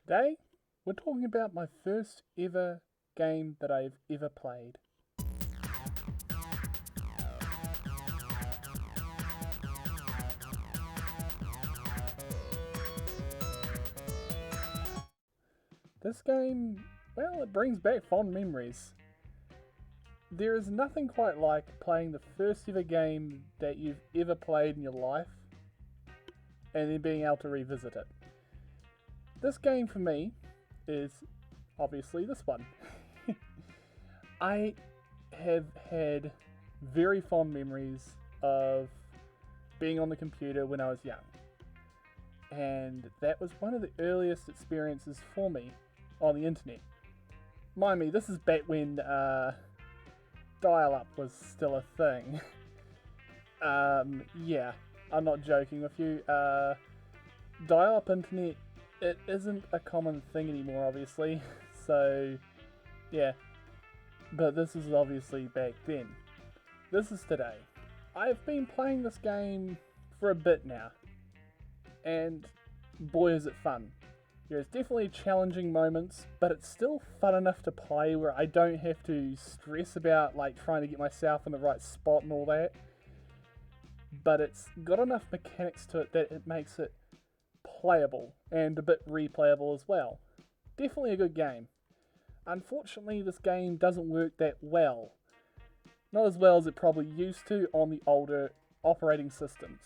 Today, we're talking about my first ever game that I've ever played. This game, well, it brings back fond memories. There is nothing quite like playing the first ever game that you've ever played in your life and then being able to revisit it. This game for me is obviously this one. I have had very fond memories of being on the computer when I was young. And that was one of the earliest experiences for me on the internet. Mind me, this is back when dial-up was still a thing. Yeah, I'm not joking with you. Dial-up internet, it isn't a common thing anymore, obviously. So, yeah. But this is obviously back then. This is today. I've been playing this game for a bit now. And boy is it fun. There's definitely challenging moments, but it's still fun enough to play where I don't have to stress about like trying to get myself in the right spot and all that. But it's got enough mechanics to it that it makes it playable and a bit replayable as well. Definitely a good game. Unfortunately, this game doesn't work that well. Not as well as it probably used to on the older operating systems.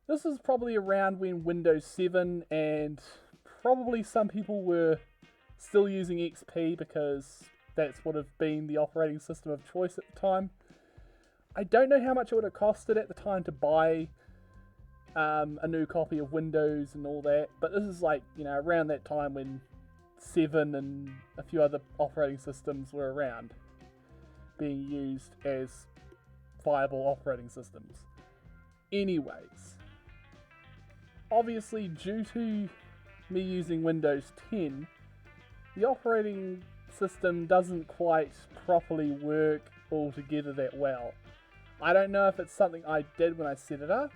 This is probably around when Windows 7 and probably some people were still using XP because that's would have been the operating system of choice at the time. I don't know how much it would have costed at the time to buy a new copy of Windows and all that, but this is like, around that time when 7 and a few other operating systems were around, being used as viable operating systems. Anyways, obviously due to me using Windows 10, the operating system doesn't quite properly work altogether that well. I don't know if it's something I did when I set it up,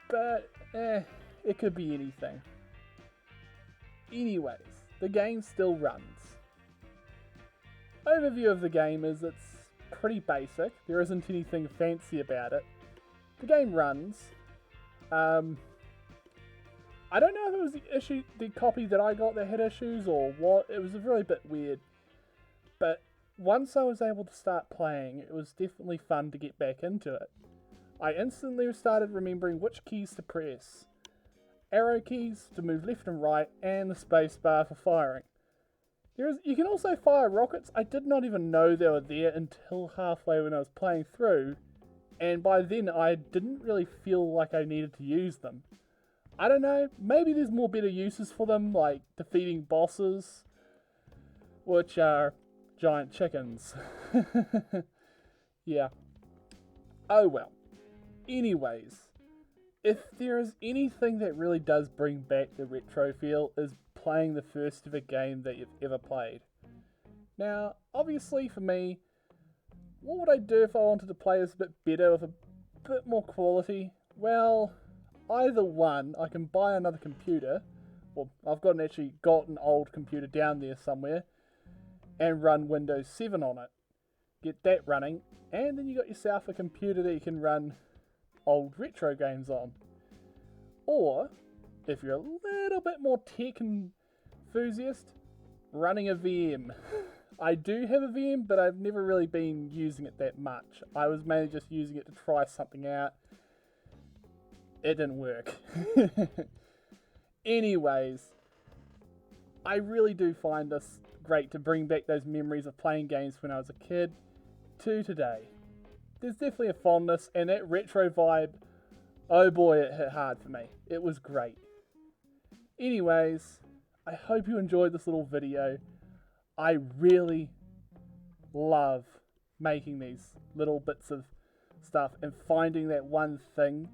but it could be anything. Anyways, the game still runs. Overview of the game is it's pretty basic. There isn't anything fancy about it. The game runs. I don't know if it was the copy that I got that had issues or what. It was a really bit weird. But once I was able to start playing, it was definitely fun to get back into it. I instantly started remembering which keys to press. Arrow keys to move left and right, and the space bar for firing. You can also fire rockets. I did not even know they were there until halfway when I was playing through, and by then I didn't really feel like I needed to use them. I don't know, maybe there's more better uses for them, like defeating bosses, which are giant chickens. Yeah. Oh well. Anyways, if there is anything that really does bring back the retro feel is playing the first ever game that you've ever played. Now, obviously for me, what would I do if I wanted to play this a bit better with a bit more quality? Well, either one, I can buy another computer, well, I've got an old computer down there somewhere, and run Windows 7 on it. Get that running, and then you got yourself a computer that you can run old retro games on. Or, if you're a little bit more tech enthusiast, running a VM. I do have a VM, but I've never really been using it that much. I was mainly just using it to try something out. It didn't work. Anyways, I really do find this great to bring back those memories of playing games when I was a kid to today. There's definitely a fondness, and that retro vibe, oh boy, it hit hard for me. It was great. Anyways, I hope you enjoyed this little video. I really love making these little bits of stuff and finding that one thing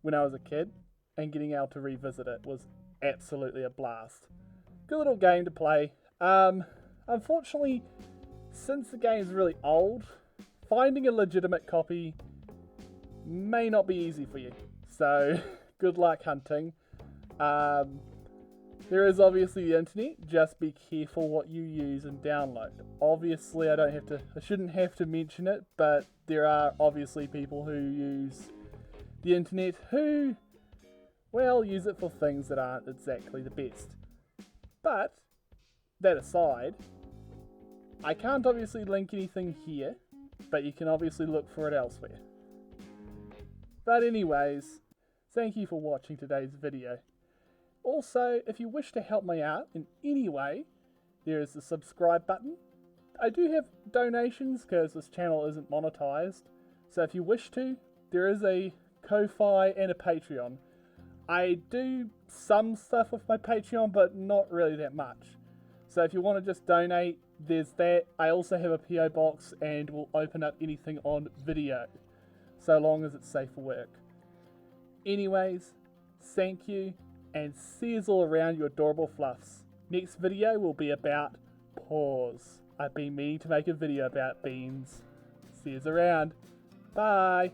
when I was a kid and getting able to revisit it was absolutely a blast. Good little game to play. Unfortunately, since the game is really old, finding a legitimate copy may not be easy for you. So, good luck hunting. There is obviously the internet, just be careful what you use and download. Obviously I shouldn't have to mention it, but there are obviously people who use the internet who, well, use it for things that aren't exactly the best. But, that aside, I can't obviously link anything here, but you can obviously look for it elsewhere. But anyways, thank you for watching today's video. Also, if you wish to help me out in any way, there is the subscribe button. I do have donations because this channel isn't monetized, so if you wish to, there is a Ko-Fi and a Patreon. I do some stuff with my Patreon, but not really that much. So if you want to just donate, there's that. I also have a PO box and will open up anything on video, so long as it's safe for work. Anyways, thank you, and see you all around, you adorable fluffs. Next video will be about paws. I've been meaning to make a video about beans. See you around. Bye.